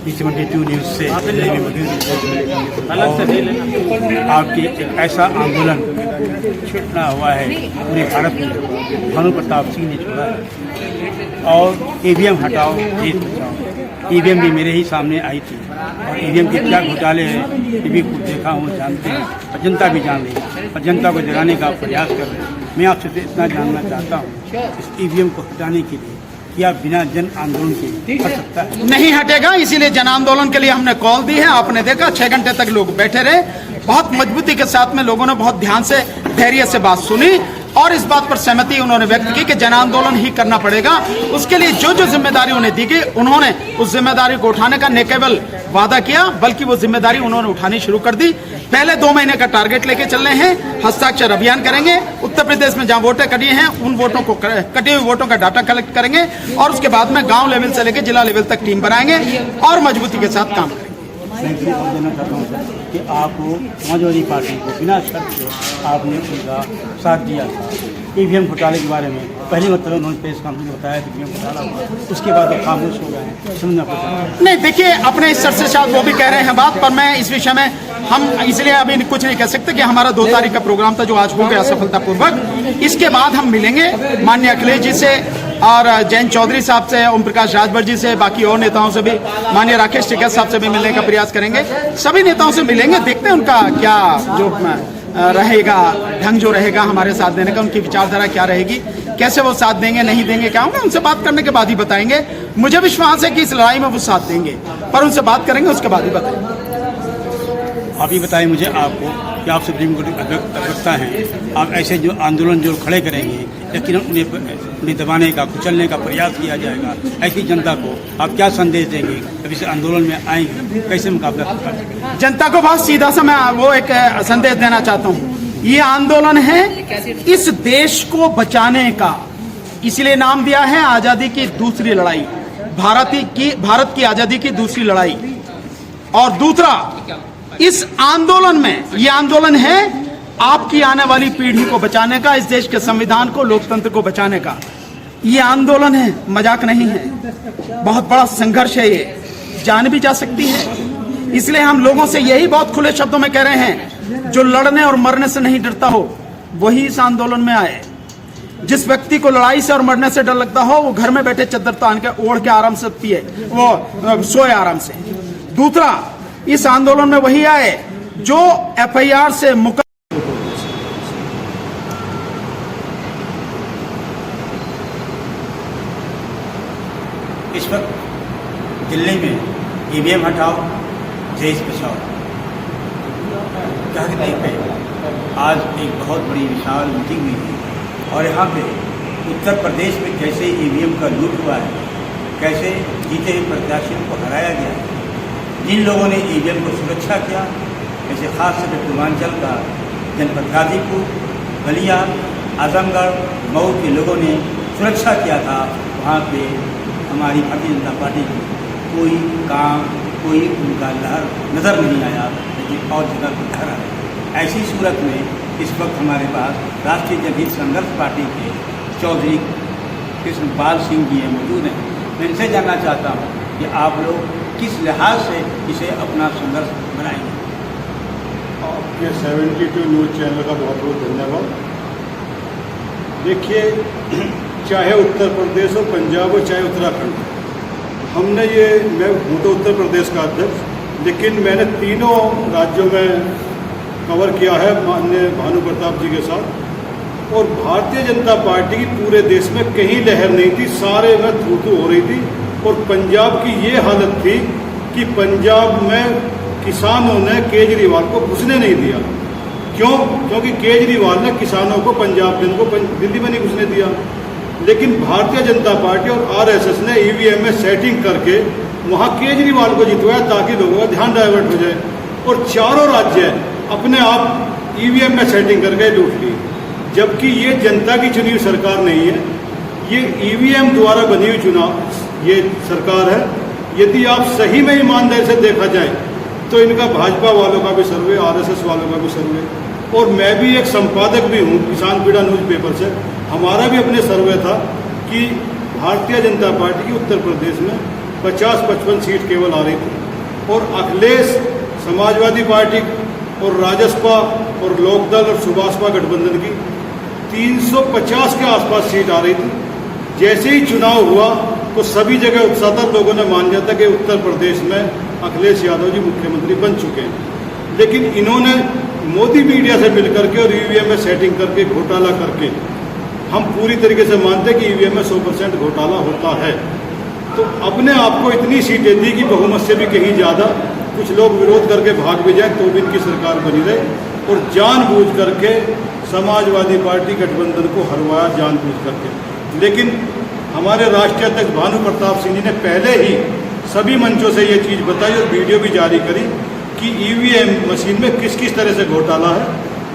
P72 news से दिल्ली में मौजूद और आपकी एक ऐसा आंदोलन छिड़ना हुआ है पूरे भारत में, भानु प्रताप सिंह ने छोड़ा है। और ईवीएम हटाओ देश बचाओ, ईवीएम भी मेरे ही सामने आई थी और ईवीएम के क्या घोटाले हैं ये भी कुछ देखा हूँ, जानते हैं और जनता भी जान रही है और जनता को जगाने का प्रयास कर रहे हैं। मैं आपसे इतना जानना चाहता हूँ इस ईवीएम को हटाने के लिए क्या बिना जन आंदोलन के हट सकता है? नहीं हटेगा, इसीलिए जन आंदोलन के लिए हमने कॉल दी है। आपने देखा 6 घंटे तक लोग बैठे रहे, बहुत मजबूती के साथ में लोगों ने बहुत ध्यान से धैर्य से बात सुनी और इस बात पर सहमति उन्होंने व्यक्त की कि जन आंदोलन ही करना पड़ेगा। उसके लिए जो जो जिम्मेदारी उन्हें दी गई उन्होंने उस जिम्मेदारी को उठाने का न केवल वादा किया बल्कि वो जिम्मेदारी उन्होंने उठानी शुरू कर दी। पहले 2 महीने का टारगेट लेके चल रहे हैं, हस्ताक्षर अभियान करेंगे, उत्तर प्रदेश में जहां वोटें कटी हैं उन वोटों को कटे हुए वोटों का डाटा कलेक्ट करेंगे और उसके बाद में गांव लेवल से लेकर जिला लेवल तक टीम बनाएंगे और मजबूती के साथ काम करेंगे। मैं इसलिए और देना चाहता हूँ सर कि आपको समाजवादी पार्टी को बिना शर्त से आपने उनका साथ दिया था ईवीएम घोटाले के बारे में। पहले मतलब उन्होंने प्रेस कॉन्फ्रेंस में बताया कि ईवीएम घोटाला हुआ, उसके बाद वो खामोश हो गए हैं, समझना पड़ता। नहीं देखिए, अपने इस सर से शायद वो भी कह रहे हैं बात, पर मैं इस विषय में हम इसलिए अभी कुछ नहीं कह सकते कि हमारा 2 तारीख का प्रोग्राम था जो आज हो गया सफलतापूर्वक। इसके बाद हम मिलेंगे माननीय अखिलेश जी से और जयंत चौधरी साहब से, ओम प्रकाश राजभर जी से, बाकी और नेताओं से भी, माननीय राकेश टिकैत साहब से भी मिलने का प्रयास करेंगे। सभी नेताओं से मिलेंगे, देखते हैं उनका क्या जो रहेगा ढंग जो रहेगा हमारे साथ देने का, उनकी विचारधारा क्या रहेगी, कैसे वो साथ देंगे नहीं देंगे क्या होगा, उनसे बात करने के बाद ही बताएंगे। मुझे विश्वास है कि इस लड़ाई में वो साथ देंगे, पर उनसे बात करेंगे उसके बाद ही बताएंगे। आप ये बताएं मुझे आपको कि आप सुप्रीम कोर्ट की अध्यक्षता हैं, आप ऐसे जो आंदोलन जो खड़े करेंगे लेकिन उन्हें दबाने का कुचलने का प्रयास किया जाएगा, ऐसी जनता को आप क्या संदेश देंगे जब इस आंदोलन में आएंगे, कैसे मुकाबला कर सकेंगे? जनता को बहुत सीधा सा मैं वो एक संदेश देना चाहता हूँ। ये आंदोलन है इस देश को बचाने का, इसलिए नाम दिया है आजादी की दूसरी लड़ाई, भारत की आजादी की दूसरी लड़ाई। और दूसरा, इस आंदोलन में ये आंदोलन है आपकी आने वाली पीढ़ी को बचाने का, इस देश के संविधान को, लोकतंत्र को बचाने का। ये आंदोलन है, मजाक नहीं है, बहुत बड़ा संघर्ष है, ये जान भी जा सकती है। इसलिए हम लोगों से यही बहुत खुले शब्दों में कह रहे हैं, जो लड़ने और मरने से नहीं डरता हो वही इस आंदोलन में आए। जिस व्यक्ति को लड़ाई से और मरने से डर लगता हो वो घर में बैठे चद्दर तान के ओढ़ के आराम से पिए, वो सोए आराम से। दूसरा, इस आंदोलन में वही आए जो एफआईआर से मुक्त। इस वक्त दिल्ली में ईवीएम हटाओ देश बचाओ कहते पे आज एक बहुत बड़ी विशाल मीटिंग हुई है और यहाँ पे उत्तर प्रदेश में कैसे ईवीएम का लूट हुआ है, कैसे जीते हुए प्रत्याशियों को हराया गया है, जिन लोगों ने ईवीएम को सुरक्षा किया, जैसे खास तौर पर पूर्वांचल का जनपद गाजीपुर, बलिया, आजमगढ़, मऊ के लोगों ने सुरक्षा किया था, वहाँ पे हमारी भारतीय जनता पार्टी की कोई काम, कोई उनका लहर नज़र नहीं आया, लेकिन और जगह पर घर आया। ऐसी सूरत में इस वक्त हमारे पास राष्ट्रीय जनहित संघर्ष पार्टी के चौधरी कृष्णपाल सिंह जी मौजूद हैं। मैं इनसे जानना चाहता हूँ कि आप लोग किस लिहाज से इसे अपना संघर्ष बनाएंगे? आपके 72 न्यूज़ चैनल का बहुत बहुत धन्यवाद। देखिए, चाहे उत्तर प्रदेश हो, पंजाब हो, चाहे उत्तराखंड, हमने मैं हूँ तो उत्तर प्रदेश का अध्यक्ष, लेकिन मैंने तीनों राज्यों में कवर किया है माननीय भानु प्रताप जी के साथ। और भारतीय जनता पार्टी की पूरे देश में कहीं लहर नहीं थी, सारे में थू हो रही थी। और पंजाब की ये हालत थी कि पंजाब में किसानों ने केजरीवाल को घुसने नहीं दिया। क्यों? क्योंकि केजरीवाल ने किसानों को, पंजाब के इनको दिल्ली में नहीं घुसने दिया। लेकिन भारतीय जनता पार्टी और आरएसएस ने ईवीएम में सेटिंग करके वहाँ केजरीवाल को जितवाया ताकि लोगों का ध्यान डाइवर्ट हो जाए। और चारों राज्य अपने आप ईवीएम में सेटिंग करके लूट ली, जबकि ये जनता की चुनी हुई सरकार नहीं है, ये ईवीएम द्वारा बनी हुई चुनाव ये सरकार है। यदि आप सही में ईमानदारी से देखा जाए तो इनका भाजपा वालों का भी सर्वे, आरएसएस वालों का भी सर्वे, और मैं भी एक संपादक भी हूँ किसान पीड़ा न्यूज़पेपर से, हमारा भी अपने सर्वे था कि भारतीय जनता पार्टी की उत्तर प्रदेश में 50-55 सीट केवल आ रही थी और अखिलेश, समाजवादी पार्टी और राजसपा और लोकदल और सुभाषपा गठबंधन की 350 के आसपास सीट आ रही थी। जैसे ही चुनाव हुआ तो सभी जगह उत्साह था, लोगों ने मान लिया था कि उत्तर प्रदेश में अखिलेश यादव जी मुख्यमंत्री बन चुके हैं। लेकिन इन्होंने मोदी मीडिया से मिल करके और ईवीएम में सेटिंग करके घोटाला करके, हम पूरी तरीके से मानते हैं कि ईवीएम में 100% घोटाला होता है, तो अपने आप को इतनी सीटें दी कि बहुमत से भी कहीं ज़्यादा कुछ लोग विरोध करके भाग भी जाए तो भी इनकी सरकार बनी रहे और जानबूझ करके समाजवादी पार्टी गठबंधन को हरवाया, जानबूझ करके। लेकिन हमारे राष्ट्रीय अध्यक्ष भानु प्रताप सिंह जी ने पहले ही सभी मंचों से ये चीज़ बताई और वीडियो भी जारी करी कि ईवीएम मशीन में किस किस तरह से घोटाला है।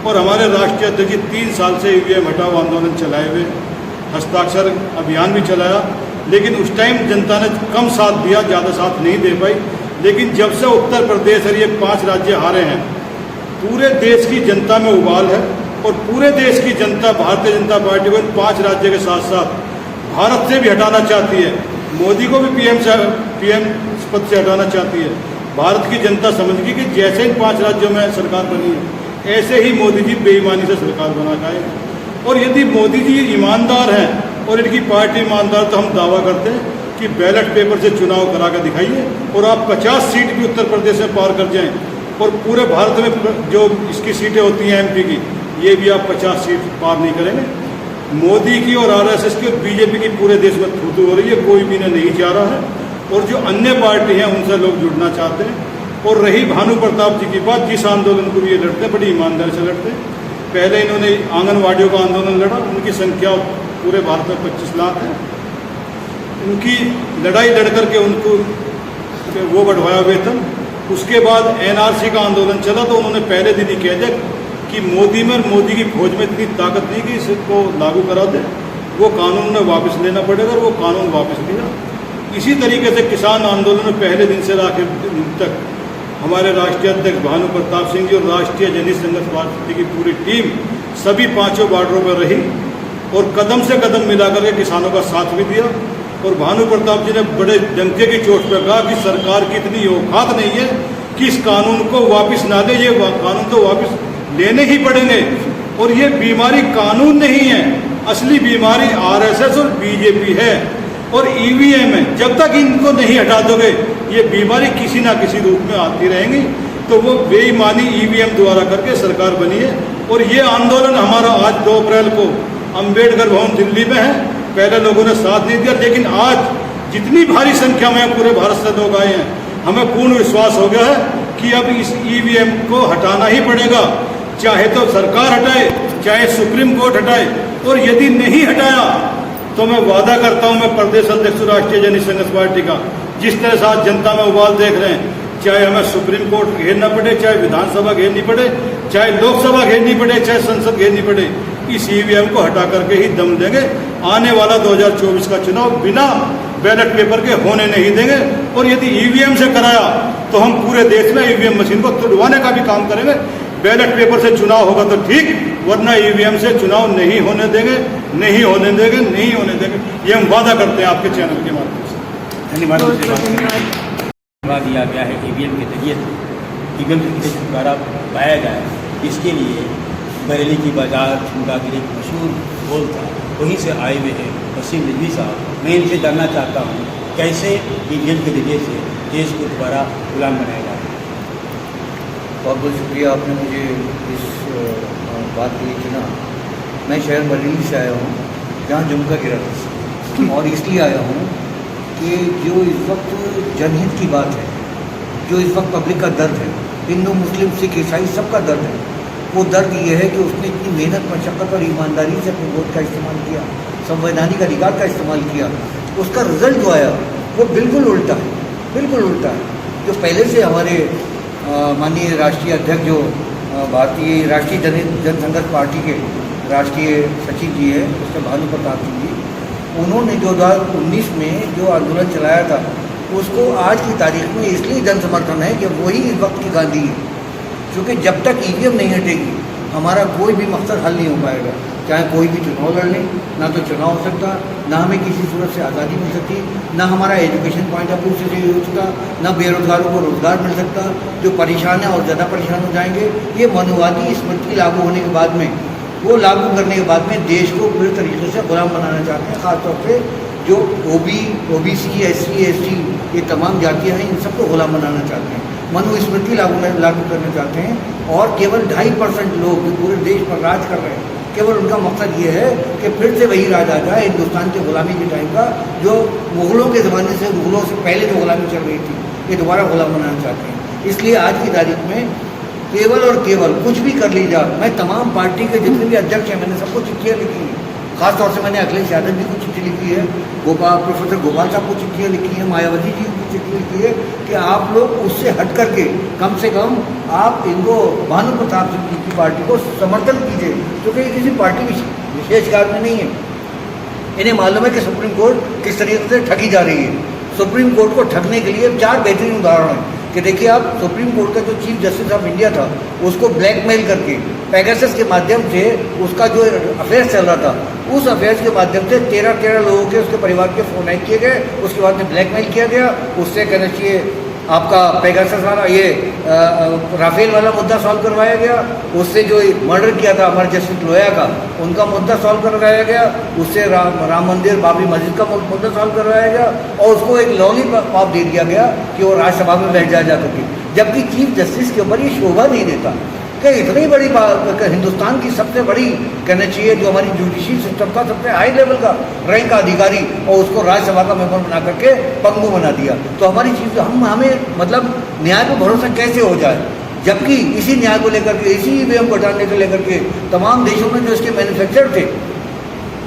और हमारे राष्ट्रीय अध्यक्ष जी 3 साल से ईवीएम हटाओ आंदोलन चलाए हुए, हस्ताक्षर अभियान भी चलाया, लेकिन उस टाइम जनता ने कम साथ दिया, ज़्यादा साथ नहीं दे पाई। लेकिन जब से उत्तर प्रदेश और ये 5 राज्य हारे हैं, पूरे देश की जनता में उबाल है और पूरे देश की जनता भारतीय जनता पार्टी को इन 5 राज्य के साथ साथ भारत से भी हटाना चाहती है। मोदी को भी पीएम पद से हटाना चाहती है। भारत की जनता समझ गई कि जैसे इन 5 राज्यों में सरकार बनी है, ऐसे ही मोदी जी बेईमानी से सरकार बना पाएंगे। और यदि मोदी जी ईमानदार हैं और इनकी पार्टी ईमानदार, तो हम दावा करते हैं कि बैलेट पेपर से चुनाव करा कर दिखाइए और आप 50 सीट भी उत्तर प्रदेश में पार कर जाएं और पूरे भारत में जो इसकी सीटें होती हैं एमपी की, ये भी आप 50 सीट पार नहीं करेंगे। मोदी की और आरएसएस की और बीजेपी की पूरे देश में थू-थू हो रही है, कोई भी नहीं चाह रहा है। और जो अन्य पार्टी हैं उनसे लोग जुड़ना चाहते हैं। और रही भानु प्रताप जी की बात, जिस आंदोलन को भी ये लड़ते हैं बड़ी ईमानदारी से लड़ते हैं। पहले इन्होंने आंगनवाड़ियों का आंदोलन लड़ा, उनकी संख्या पूरे भारत में 25 लाख है। उनकी लड़ाई लड़ करके उनको वो बढ़वाया वेतन। उसके बाद एनआरसी का आंदोलन चला तो उन्होंने पहले दिन ही कह दिया कि मोदी में और मोदी की फौज में इतनी ताकत नहीं कि इसको लागू करा दे, वो कानून में वापस लेना पड़ेगा और वो कानून वापस लिया। इसी तरीके से किसान आंदोलन में पहले दिन से आखिर तक हमारे राष्ट्रीय अध्यक्ष भानु प्रताप सिंह जी और राष्ट्रीय जनहित संघर्ष पार्टी की पूरी टीम सभी 5 बॉर्डरों पर रही और कदम से कदम मिला करके किसानों का साथ भी दिया। और भानु प्रताप जी ने बड़े डंके की चोट पर कहा कि सरकार की इतनी औकात नहीं है कि इस कानून को वापस ना ले, ये कानून तो वापस लेने ही पड़ेंगे। और ये बीमारी कानून नहीं है, असली बीमारी आरएसएस और बीजेपी है और ईवीएम है। जब तक इनको नहीं हटा दोगे ये बीमारी किसी ना किसी रूप में आती रहेंगी। तो वो बेईमानी ईवीएम द्वारा करके सरकार बनी है। और ये आंदोलन हमारा आज 2 अप्रैल को अंबेडकर भवन दिल्ली में है। पहले लोगों ने साथ नहीं दिया, लेकिन आज जितनी भारी संख्या में पूरे भारत से लोग आए हैं, हमें पूर्ण विश्वास हो गया है कि अब इस ईवीएम को हटाना ही पड़ेगा, चाहे तो सरकार हटाए, चाहे सुप्रीम कोर्ट हटाए। और यदि नहीं हटाया तो मैं वादा करता हूं, मैं प्रदेश अध्यक्ष राष्ट्रीय जनहित संघर्ष पार्टी का, जिस तरह से आज जनता में उबाल देख रहे हैं, चाहे हमें सुप्रीम कोर्ट घेरना पड़े, चाहे विधानसभा घेरनी पड़े, चाहे लोकसभा घेरनी पड़े, चाहे संसद घेरनी पड़े, इस ईवीएम को हटा करके ही दम देंगे। आने वाला 2024 का चुनाव बिना बैलेट पेपर के होने नहीं देंगे। और यदि ईवीएम से कराया तो हम पूरे देश में ईवीएम मशीन को तुड़वाने का भी काम करेंगे। बैलेट पेपर से चुनाव होगा तो ठीक, वरना ईवीएम से चुनाव नहीं होने देंगे, नहीं होने देंगे, नहीं होने देंगे। ये हम वादा करते हैं आपके चैनल के माध्यम से। धन्यवाद दिया गया है ईवीएम के जरिए से, ईवीएम से छुटकारा पाया गया है। इसके लिए बरेली की बाजार छुड़ागिरी मशहूर बोल था, वहीं से आए हुए हैं वसीम रिजवी साहब। मैं इनसे जानना चाहता हूँ कैसे ईवीएम के जरिए से देश को दोबारा गुलाम बनाया जाए। बहुत बहुत शुक्रिया, आपने मुझे इस बात के लिए चुना। मैं शहर बरेली से आया हूँ, जहाँ जम्मू का गिरा था, और इसलिए आया हूँ कि जो इस वक्त जनहित की बात है, जो इस वक्त पब्लिक का दर्द है, हिंदू मुस्लिम सिख ईसाई सबका दर्द है, वो दर्द ये है कि उसने इतनी मेहनत मशक्क़त और ईमानदारी से अपने वोट का इस्तेमाल किया, संवैधानिक अधिकार का इस्तेमाल किया, उसका रिजल्ट जो आया वो बिल्कुल उल्टा है, बिल्कुल उल्टा है। जो पहले से हमारे माननीय राष्ट्रीय अध्यक्ष जो भारतीय राष्ट्रीय जनसंघर्ष पार्टी के राष्ट्रीय सचिव जी है, उसके भानु प्रताप सिंह जी, उन्होंने 2019 में जो आंदोलन चलाया था उसको आज की तारीख में इसलिए जन समर्थन है कि वही इस वक्त की गांधी है। क्योंकि जब तक ईवीएम नहीं हटेगी हमारा कोई भी मकसद हल नहीं हो पाएगा। चाहे कोई भी चुनाव लड़ लें, ना तो चुनाव हो सकता, ना हमें किसी सूरत से आज़ादी मिल सकती, ना हमारा एजुकेशन पॉइंट ऑफ व्यू से सही हो सकता, ना बेरोजगारों को रोजगार मिल सकता, जो परेशान है और ज़्यादा परेशान हो जाएंगे। ये मनुवादी स्मृति लागू होने के बाद में, वो लागू करने के बाद में देश को पूरी तरीके से गुलाम बनाना चाहते हैं। ख़ासतौर से जो ओबीसी, SC, ST ये तमाम जातियाँ हैं, इन सबको गुलाम बनाना चाहते हैं, मनुस्मृति लागू करना चाहते हैं। और केवल 2.5% लोग जो पूरे देश पर राज कर रहे हैं, केवल उनका मकसद ये है कि फिर से वही राज आ जाए हिंदुस्तान के गुलामी के टाइम का, जो मुग़लों के ज़माने से, मुग़लों से पहले जो गुलामी चल रही थी, ये दोबारा गुलाम बनाना चाहते हैं। इसलिए आज की तारीख में केवल और केवल कुछ भी कर ली जाए, मैं तमाम पार्टी के जितने भी अध्यक्ष हैं, मैंने सबको चिट्ठियाँ लिखी हैं। खासतौर से मैंने अखिलेश यादव जी को चिट्ठी लिखी है, प्रोफेसर गोपाल साहब को चिट्ठियाँ लिखी हैं, मायावती जी को चिट्ठी लिखी है कि आप लोग उससे हट करके कम से कम आप इनको भानु प्रताप सिंह जी की पार्टी को समर्थन कीजिए, क्योंकि ये किसी पार्टी विशेष कार में नहीं है। इन्हें मालूम है कि सुप्रीम कोर्ट किस तरीके से ठगी जा रही है। सुप्रीम कोर्ट को ठगने के लिए 4 बेहतरीन उदाहरण हैं कि देखिए आप, सुप्रीम कोर्ट का जो चीफ जस्टिस ऑफ इंडिया था, उसको ब्लैकमेल करके पैगासस के माध्यम से उसका जो अफेयर्स चल रहा था, उस अफेयर्स के माध्यम से 13 लोगों के, उसके परिवार के फ़ोन हैक किए गए, उसके बाद में ब्लैकमेल किया गया। उससे कहना चाहिए आपका पैगासस वाला, ये राफेल वाला मुद्दा सॉल्व करवाया गया। उससे जो मर्डर किया था हमारे जस्टिस लोया का, उनका मुद्दा सॉल्व करवाया गया। उससे राम मंदिर, बाबरी मस्जिद का मुद्दा सॉल्व करवाया गया, और उसको एक लॉलीपॉप दे दिया गया कि वो राज्यसभा में बैठ जा करके, जबकि चीफ जस्टिस के ऊपर ये शोभा नहीं देता कि इतनी बड़ी हिंदुस्तान की सबसे बड़ी, कहना चाहिए जो हमारी जुडिशरी सिस्टम का सबसे हाई लेवल का रैंक का अधिकारी, और उसको राज्यसभा का मेंबर बना करके पंगु बना दिया। तो हमारी चीज़ हमें मतलब न्याय पर भरोसा कैसे हो जाए, जबकि इसी न्याय को लेकर के, इसी ईवीएम घोटाले को लेकर के तमाम देशों में जो इसके मैन्युफैक्चर थे,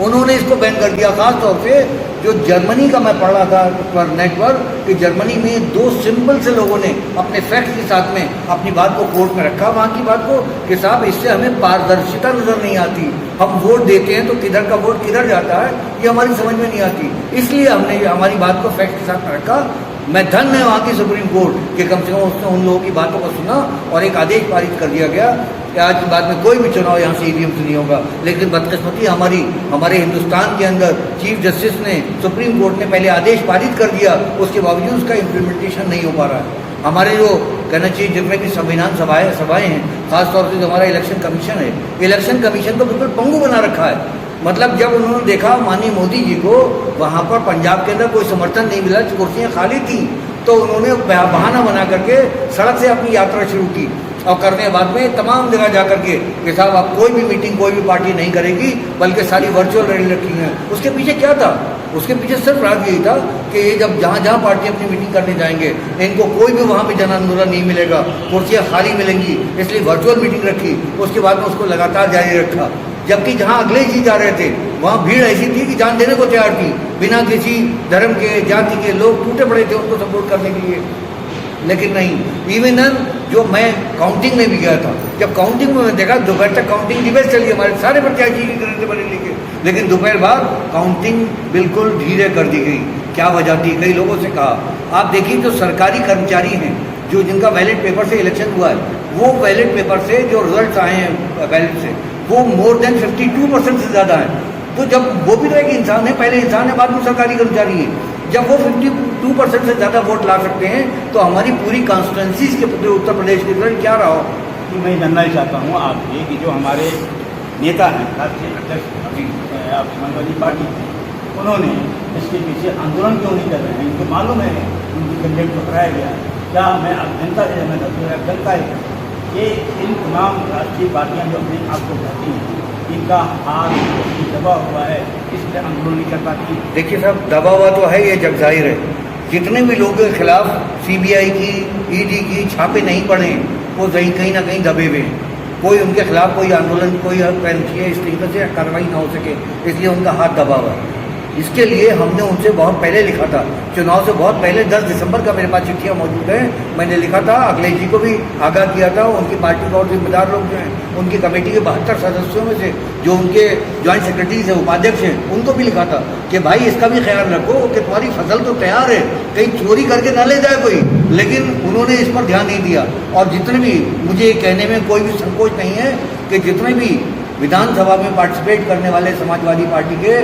उन्होंने इसको बैन कर दिया। खासतौर से जो जर्मनी का मैं पढ़ रहा था पर नेटवर्क, कि जर्मनी में 2 सिंपल से लोगों ने अपने फैक्ट के साथ में अपनी बात को कोर्ट में रखा, वहाँ की बात को कि साहब इससे हमें पारदर्शिता नज़र नहीं आती, हम वोट देते हैं तो किधर का वोट किधर जाता है ये हमारी समझ में नहीं आती, इसलिए हमने हमारी बात को फैक्ट के साथ में रखा। मैं धन्य है वहाँ की सुप्रीम कोर्ट कि कम से कम उसने उन लोगों की बातों को सुना और एक आदेश पारित कर दिया गया कि आज के बाद में कोई भी चुनाव यहाँ से ईवीएम से नहीं होगा। लेकिन बदकिस्मती हमारे हिंदुस्तान के अंदर चीफ जस्टिस ने, सुप्रीम कोर्ट ने पहले आदेश पारित कर दिया, उसके बावजूद उसका इम्प्लीमेंटेशन नहीं हो पा रहा है। हमारे जो कहना चाहिए जितने भी संविधान सभाएँ हैं, खासतौर से जो हमारा इलेक्शन कमीशन है, इलेक्शन कमीशन को बिल्कुल पंगु बना रखा है। मतलब जब उन्होंने देखा माननीय मोदी जी को वहाँ पर पंजाब के अंदर कोई समर्थन नहीं मिला, कुर्सियाँ खाली थी, तो उन्होंने बहाना बना करके सड़क से अपनी यात्रा शुरू की, और करने के बाद में तमाम जगह जा करके कि साहब आप कोई भी मीटिंग कोई भी पार्टी नहीं करेगी, बल्कि सारी वर्चुअल रैली रखी है। उसके पीछे क्या था? उसके पीछे सिर्फ राज यही था कि ये जब जहाँ जहाँ पार्टी अपनी मीटिंग करने जाएंगे, इनको कोई भी वहाँ पे जन आंदोलन नहीं मिलेगा, कुर्सियाँ खाली मिलेंगी, इसलिए वर्चुअल मीटिंग रखी। उसके बाद में उसको लगातार जारी रखा, जबकि जहाँ अगले जी जा रहे थे वहाँ भीड़ ऐसी थी कि जान देने को तैयार थी, बिना किसी धर्म के, जाति के लोग टूटे पड़े थे उनको सपोर्ट करने के लिए। लेकिन नहीं, इवन जो मैं काउंटिंग में भी गया था, जब काउंटिंग में देखा दोपहर तक काउंटिंग डिबेट चली, हमारे सारे प्रत्याशी की तरह से बने लिखे, लेकिन दोपहर बाद काउंटिंग बिल्कुल धीरे कर दी गई। क्या वजह थी? कई लोगों से कहा। आप देखिए जो सरकारी कर्मचारी हैं, जो जिनका बैलेट पेपर से इलेक्शन हुआ है, वो बैलेट पेपर से जो रिजल्ट आए हैं बैलेट से, वो मोर देन 52% से ज़्यादा है। तो जब वो भी तो एक इंसान है, पहले इंसान है बाद में सरकारी कर्मचारी है, जब वो 52% से ज़्यादा वोट ला सकते हैं तो हमारी पूरी कॉन्स्टिट्यूंसीज के उत्तर प्रदेश के अंदर क्या रहा हो। कि मैं जानना चाहता हूँ आपसे कि जो हमारे नेता हैं, राष्ट्रीय अध्यक्ष अभी आप समाजवादी पार्टी के, उन्होंने इसके पीछे आंदोलन क्यों नहीं कर रहे हैं? इनको मालूम है उनकी कैंडिडेट को कराया गया। क्या मैं जनता से जनता है कि इन तमाम राष्ट्रीय पार्टियाँ जो अपने आप को कहती हैं, इनका हाथ दबा हुआ है, इसलिए आंदोलन नहीं कर पाती। देखिए साहब, दबा हुआ तो है, ये जग जाहिर है। जितने भी लोगों के खिलाफ सीबीआई की, ईडी की छापे नहीं पड़े, वो कहीं ना कहीं दबे हुए हैं। कोई उनके खिलाफ कोई आंदोलन, कोई पेंशन इस तरीके से कार्रवाई ना हो सके, इसलिए उनका हाथ दबा हुआ है। इसके लिए हमने उनसे बहुत पहले लिखा था, चुनाव से बहुत पहले 10 दिसंबर का मेरे पास चिट्ठियाँ मौजूद हैं, मैंने लिखा था, अखिलेश जी को भी आगाह किया था। उनकी पार्टी का और जिम्मेदार लोग जो हैं, उनकी कमेटी के 72 सदस्यों में से जो उनके ज्वाइंट सेक्रेटरी हैं, उपाध्यक्ष हैं, उनको भी लिखा था कि भाई इसका भी ख्याल रखो कि तुम्हारी फसल तो तैयार है, कहीं चोरी करके ना ले जाए कोई। लेकिन उन्होंने इस पर ध्यान नहीं दिया। और जितने भी, मुझे कहने में कोई भी संकोच नहीं है कि जितने भी विधानसभा में पार्टिसिपेट करने वाले समाजवादी पार्टी के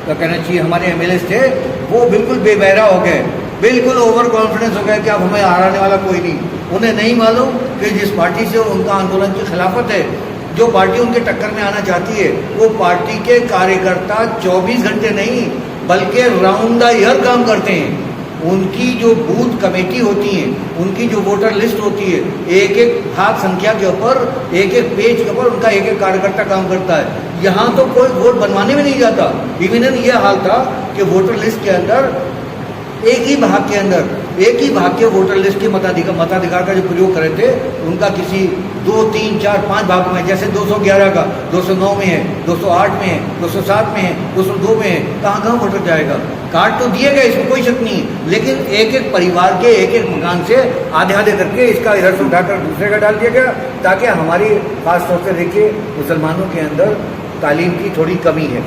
क्या कहना चाहिए हमारे एमएलए थे, वो बिल्कुल बेबहरा हो गए, बिल्कुल ओवर कॉन्फिडेंस हो गए कि अब हमें हराने वाला कोई नहीं। उन्हें नहीं मालूम कि जिस पार्टी से उनका आंदोलन की खिलाफत है, जो पार्टी उनके टक्कर में आना चाहती है, वो पार्टी के कार्यकर्ता 24 घंटे नहीं बल्कि राउंड द ईयर काम करते हैं। उनकी जो बूथ कमेटी होती है, उनकी जो वोटर लिस्ट होती है, एक एक भाग संख्या के ऊपर, एक एक पेज के ऊपर उनका एक एक कार्यकर्ता काम करता है। यहाँ तो कोई वोट बनवाने में नहीं जाता। इवन ये हाल था कि वोटर लिस्ट के अंदर एक ही भाग के वोटर लिस्ट के मताधिकार का जो प्रयोग करे थे, उनका किसी 2, 3, 4, 5 भागों में, जैसे 211 का 209 में है, 208 में है, 207 में है, 202 में है, कहाँ वोटर जाएगा। कार्ड तो दिए गए, इसमें कोई शक नहीं, लेकिन एक एक परिवार के एक एक मकान से आधे करके इसका इधर से उठाकर दूसरे का डाल दिया गया, ताकि हमारी खासतौर से देखिए मुसलमानों के अंदर तालीम की थोड़ी कमी है,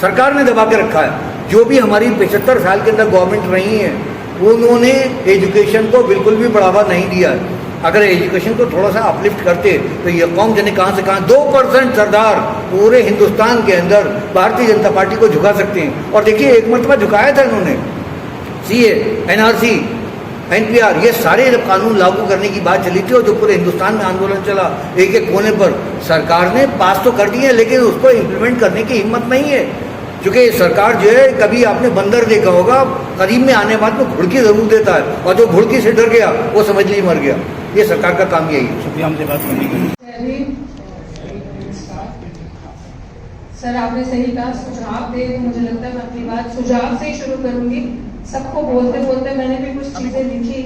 सरकार ने दबा के रखा है। जो भी हमारी 75 साल के अंदर गवर्नमेंट रही है, उन्होंने एजुकेशन को बिल्कुल भी बढ़ावा नहीं दिया। अगर एजुकेशन को थोड़ा सा अपलिफ्ट करते तो ये कौम जाने कहाँ से कहाँ 2% सरदार पूरे हिंदुस्तान के अंदर भारतीय जनता पार्टी को झुका सकते हैं। और देखिए, एक मरतबा झुकाया था इन्होंने। CA, NRC, NPR, ये सारे जब कानून लागू करने की बात चली थी और जो पूरे हिंदुस्तान में आंदोलन चला, एक एक कोने पर, सरकार ने पास तो कर दिए, लेकिन उसको इम्प्लीमेंट करने की हिम्मत नहीं है। क्योंकि सरकार जो है, कभी आपने बंदर देखा होगा, करीब में आने बाद में घुड़की जरूर देता है, और जो घुड़की से डर गया वो समझ ली मर गया। ये सरकार का काम यही है। शुक्रिया हमसे बात करने के लिए। सर, आपने सही कहा, सुझाव दे, मुझे लगता है मैं अपनी बात सुझाव से ही शुरू करूंगी। सबको बोलते बोलते मैंने भी कुछ चीजें लिखी,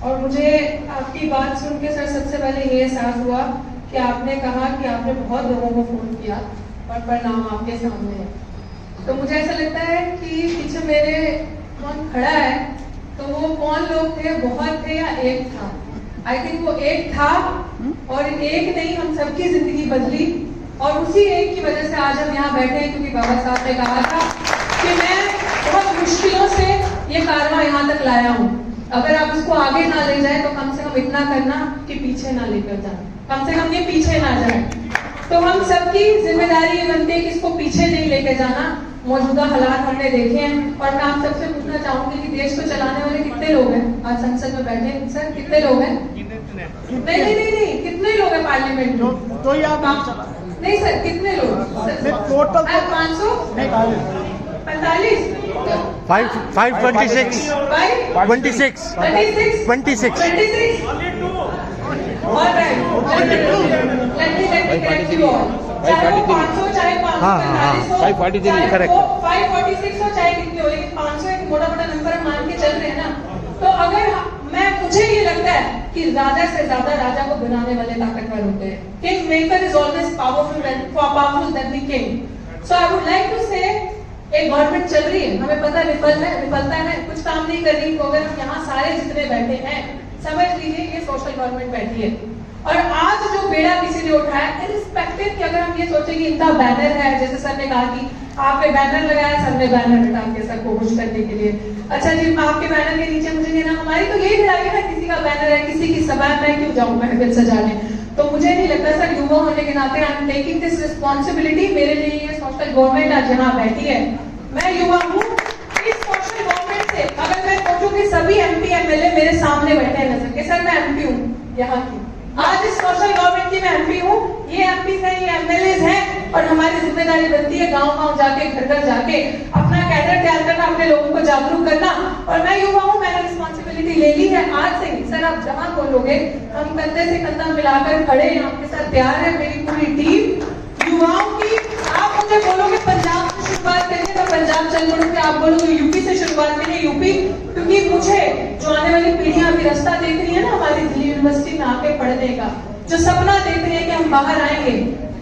और मुझे आपकी बात सुन के सर सबसे पहले ये एहसास हुआ कि आपने कहा कि आपने बहुत लोगों को फोन किया और परिणाम आपके सामने है। तो मुझे ऐसा लगता है कि पीछे मेरे कौन खड़ा है, तो वो कौन लोग थे, बहुत थे या एक था। आई थिंक वो एक था, और एक नहीं, हम सबकी जिंदगी बदली, और उसी एक की वजह से आज हम यहाँ बैठे हैं, क्योंकि बाबा साहब ने कहा था कि मैं बहुत मुश्किलों से ये कारवां यहाँ तक लाया हूँ। अगर आप इसको आगे ना ले जाए तो कम से कम इतना करना कि पीछे ना लेकर जाए, कम से कम ये पीछे ना जाए। तो हम सबकी जिम्मेदारी ये बनती है कि इसको पीछे नहीं लेकर जाना। मौजूदा हालात हमने देखे हैं, और मैं आप सबसे पूछना चाहूंगी कि देश को चलाने वाले कितने लोग हैं आज संसद में बैठे हैं? सर, कितने लोग हैं? नहीं, कितने लोग हैं पार्लियामेंट में? तो आप नहीं सर, कितने लोग? Total 500, 45, 526, 26. All right. Let me correct you all. चाहे वो 500 चाहे 545 हो, 543 चाहे वो 546 हो, चाहे कितने हो, लेकिन 500 एक मोटा नंबर मान के चल रहे हैं ना। तो अगर मुझे ये लगता है कि राजा से ज्यादा राजा को बनाने वाले ताकतवर होते हैं। King maker is always powerful than the king. So I would like to say, एक गवर्नमेंट चल रही है, हमें पता है विफलता है, कुछ काम नहीं कर रही, तो अगर हम यहाँ सारे जितने बैठे हैं, समझ लीजिए ये सोशल गवर्नमेंट बैठी है। और आज जो बेड़ा किसी ने उठाया, इरिस्पेक्टिव कि अगर हम ये सोचे कि इनका बैनर है, जैसे सर ने कहा कि आपने बैनर लगाया, सर ने बैनर हटा के सबको खुश करने के लिए, अच्छा जी आपके बैनर के नीचे मुझे देना, हमारी तो यही लड़ाई है, किसी का बैनर है, किसी की सभा, मैं क्यों जाऊं महफिल सजाने। तो मुझे नहीं लगता सर, युवा होने के नाते I am taking this responsibility. मेरे लिए ये सोशल गवर्नमेंट आज यहाँ बैठी है, मैं युवा हूँ। इस सोशल गवर्नमेंट से अगर मैं सोचूं कि सभी MP MLA मेरे सामने बैठे हैं नजर के, सर मैं MP हूँ यहाँ की, आज इस सोशल गवर्नमेंट की मैं MP हूँ, ये MPs हैं, ये MLAs हैं, और हमारी जिम्मेदारी बनती है गांव-गांव जाके, घर-घर जाके अपना कैडर तैयार करना, अपने लोगों को जागरूक करना। और मैं युवा हूँ, मैंने रिस्पॉन्सिबिलिटी ले ली है आज से। सर आप जहाँ बोलोगे हम कंधे से कंधा मिलाकर खड़े हैं, आपके साथ तैयार है मेरी पूरी टीम युवाओं की। आप मुझे बोलोगे पंजाब से शुरुआत करिए तो पंजाब चल पड़ूंगी, आप बोलोगे यूपी से शुरुआत करिए यूपी, क्योंकि मुझे जो आने वाली पीढ़ियां अभी रास्ता देख रही है ना हमारी दिल्ली यूनिवर्सिटी में आके पढ़ने का, जो सपना देख रही है कि हम बाहर आएंगे,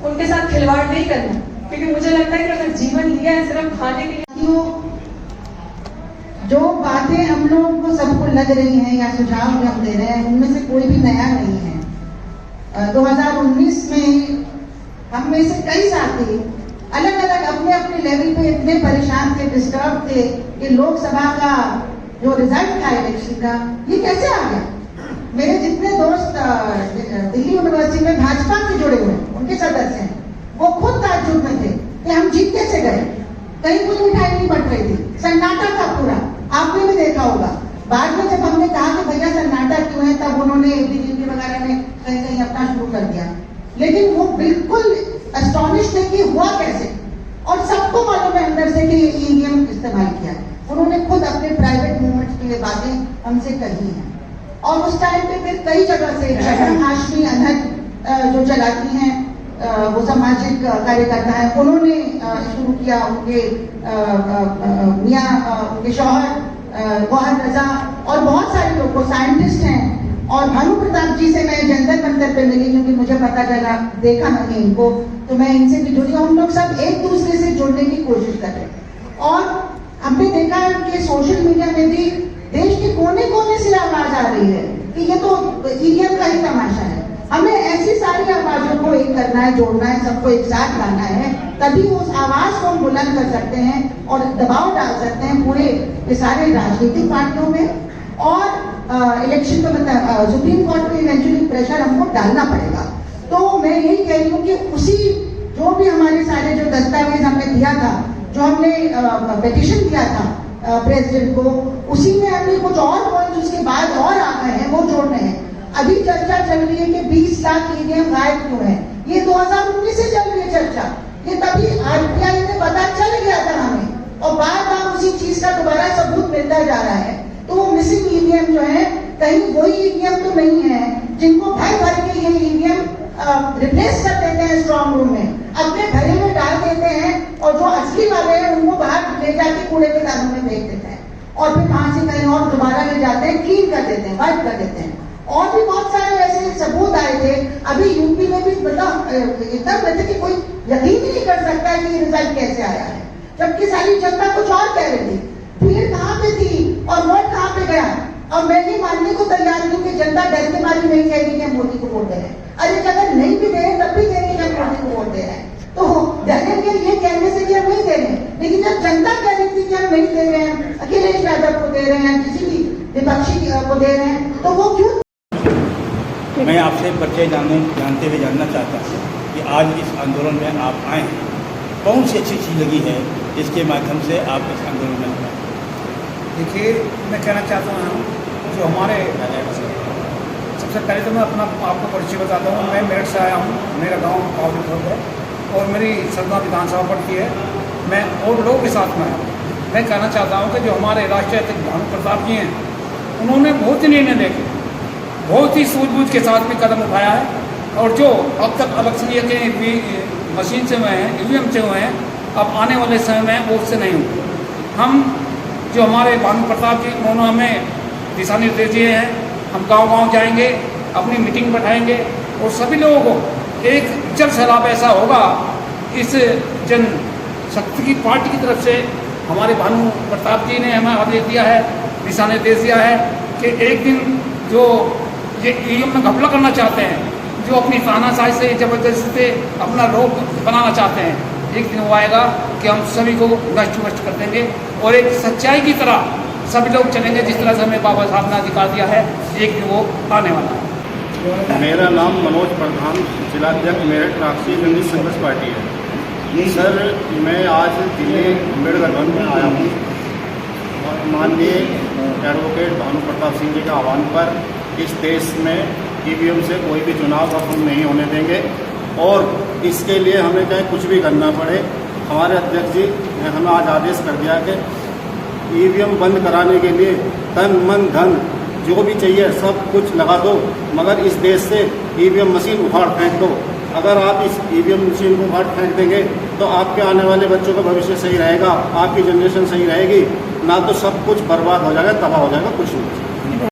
उनके साथ खिलवाड़ नहीं करना। क्योंकि मुझे लगता है कि अगर जीवन लिया है सिर्फ खाने के लिए, जो बातें हम लोगों को सबको लग रही हैं या सुझाव जो हम दे रहे हैं, उनमें से कोई भी नया नहीं है। 2019 में हम में से कई साथी अलग अलग अपने अपने लेवल पे इतने परेशान थे, डिस्टर्ब थे कि लोकसभा का जो रिजल्ट था इलेक्शन का, ये कैसे आ गया। मेरे जितने दोस्त दिल्ली यूनिवर्सिटी में भाजपा से जुड़े हुए हैं, उनके सदस्य हैं, वो खुद ताज्जुब में थे कि हम जीत कैसे गए। कहीं कोई मिठाई नहीं बट रही थी, सन्नाटा था पूरा, आपने भी देखा होगा। बाद में जब हमने कहा कि भैया सन्नाटा क्यों है, तब उन्होंने बीजेपी वगैरह ने कहीं कहीं अपना शुरू कर दिया, लेकिन वो बिल्कुल एस्टॉनिश थे कि हुआ कैसे। और सबको मालूम है अंदर से कि ईवीएम इस्तेमाल किया। उन्होंने खुद अपने प्राइवेट मूवमेंट्स की ये बातें हमसे कही हैं। और उस टाइम पे फिर कई जगह से शबनम हाशमी अनहद जो चलाती हैं, वो सामाजिक कार्यकर्ता है, उन्होंने शुरू किया। उनके मियाँ, उनके शौहर गौहर रजा और बहुत सारे लोग, साइंटिस्ट हैं। और भानु प्रताप जी से मैं जंतर मंतर पे मिली, क्योंकि मुझे पता चला, देखा मैंने इनको, तो मैं इनसे भी जुड़ी। हम लोग सब एक दूसरे से जुड़ने की कोशिश कर रहे हैं। और हमने देखा है कि सोशल मीडिया में भी देश के कोने कोने से आवाज आ रही है कि ये तो ईवीएम का ही तमाशा है। हमें ऐसी सारी आवाजों को एक करना है, जोड़ना है, सबको एक साथ लाना है, तभी उस आवाज को हम बुलंद कर सकते हैं और दबाव डाल सकते हैं पूरे ये सारे राजनीतिक पार्टियों में। और इलेक्शन में मतलब सुप्रीम कोर्ट में इवेंचुअली प्रेशर हमको डालना पड़ेगा। तो मैं यही कह रही हूँ कि उसी जो भी हमारे सारे जो दस्तावेज हमने दिया था, जो हमने पिटीशन दिया था प्रेसिडेंट को, उसी में हमने कुछ और पॉइंट उसके बाद और आ गए हैं, वो जोड़ने हैं। अभी चर्चा चल रही है कि 20 लाख ईवीएम गायब क्यों है। ये 2019 से चल रही है चर्चा। ये तभी आरटीआई में पता चल गया था हमें, और बार बार उसी चीज का दोबारा सबूत मिलता जा रहा है। तो वो मिसिंग ईवीएम जो है, कहीं वही ईवीएम तो नहीं है जिनको भर भर के ये ईवीएम रिप्लेस कर देते हैं स्ट्रॉन्ग रूम में, अपने भरे में डाल देते हैं, और जो असली वाले हैं उनको बाहर ले जाके कूड़े के दानों में फेंक देते हैं, और फिर वहां से कहीं और दोबारा ले जाते हैं, क्लीन कर देते हैं, वाइप कर देते हैं। और भी बहुत सारे ऐसे सबूत आए थे। अभी यूपी में भी मतलब एकदम वैसे कि कोई यकीन ही नहीं कर सकता है कि ये रिजल्ट कैसे आया है, जबकि सारी जनता कुछ और कह रही थी। भीड़ कहाँ पे थी और वोट कहाँ पे गया। और मैं ये मानने को तैयार हूँ कि जनता डर के मारे नहीं कह रही कि हम मोदी को वोट दे रहे हैं। अरे अगर नहीं भी दे रहे तब भी कह रही कि हम मोदी को वोट दे रहे हैं। तो डरने के लिए कहने से कि हम नहीं दे रहे हैं, लेकिन जब जनता कह रही थी कि हम नहीं दे रहे हैं, अखिलेश यादव को दे रहे हैं, किसी भी विपक्षी को दे रहे हैं, तो वो क्यों। मैं आपसे परिचय जानते हुए जानना चाहता हूँ कि आज इस आंदोलन में आप आए हैं, कौन सी अच्छी चीज़ लगी है जिसके माध्यम से आप इस आंदोलन में आए? देखिए, मैं कहना चाहता हूँ जो हमारे सबसे पहले तो मैं अपना आपको परिचय बताता हूँ। मैं मेरठ से आया हूँ, मेरा गांव काबुल है और मेरी सरदा विधानसभा पड़ती है। मैं और लोगों के साथ में आया हूँ। मैं कहना चाहता हूँ कि जो हमारे राष्ट्रीय अध्यक्ष भानु प्रताप जी हैं, उन्होंने बहुत ही निर्णय लेके बहुत ही सूझबूझ के साथ में कदम उठाया है। और जो अब तक इलेक्शनिया के मशीन से हुए हैं, ईवीएम से हुए हैं, अब आने वाले समय में वो उससे नहीं होंगे। हम जो हमारे भानु प्रताप जी, उन्होंने हमें दिशा निर्देश दिए हैं। हम गांव-गांव जाएंगे, अपनी मीटिंग बैठाएंगे और सभी लोगों को एक जन सैलाब ऐसा होगा। इस जन शक्ति की पार्टी की तरफ से हमारे भानु प्रताप जी ने हमें आदेश दिया है, दिशा निर्देश दिया है कि एक दिन जो ये ईवीएम में घपला करना चाहते हैं, जो अपनी तानाशाही से जबरदस्ती से अपना लोग बनाना चाहते हैं, एक दिन वो आएगा कि हम सभी को नष्ट कर देंगे और एक सच्चाई की तरह सभी लोग चलेंगे, जिस तरह से हमें बाबा साहब ने अधिकार दिया है। एक दिन वो आने वाला है। मेरा नाम मनोज प्रधान, जिलाध्यक्ष मेरठ राष्ट्रीय जनता संघर्ष पार्टी है। सर, मैं आज दिल्ली अम्बेडकर भवन में आया हूँ और माननीय एडवोकेट भानु प्रताप सिंह जी के आह्वान पर इस देश में ईवीएम से कोई भी चुनाव अब हम नहीं होने देंगे, और इसके लिए हमें चाहे कुछ भी करना पड़े। हमारे अध्यक्ष जी ने हमें आज आदेश कर दिया कि ईवीएम बंद कराने के लिए तन मन धन जो भी चाहिए सब कुछ लगा दो, मगर इस देश से ईवीएम मशीन उखाड़ फेंक दो। अगर आप इस ईवीएम मशीन को उखाड़ फेंक देंगे तो आपके आने वाले बच्चों का भविष्य सही रहेगा, आपकी जनरेशन सही रहेगी, ना तो सब कुछ बर्बाद हो जाएगा, तबाह हो जाएगा, कुछ नहीं।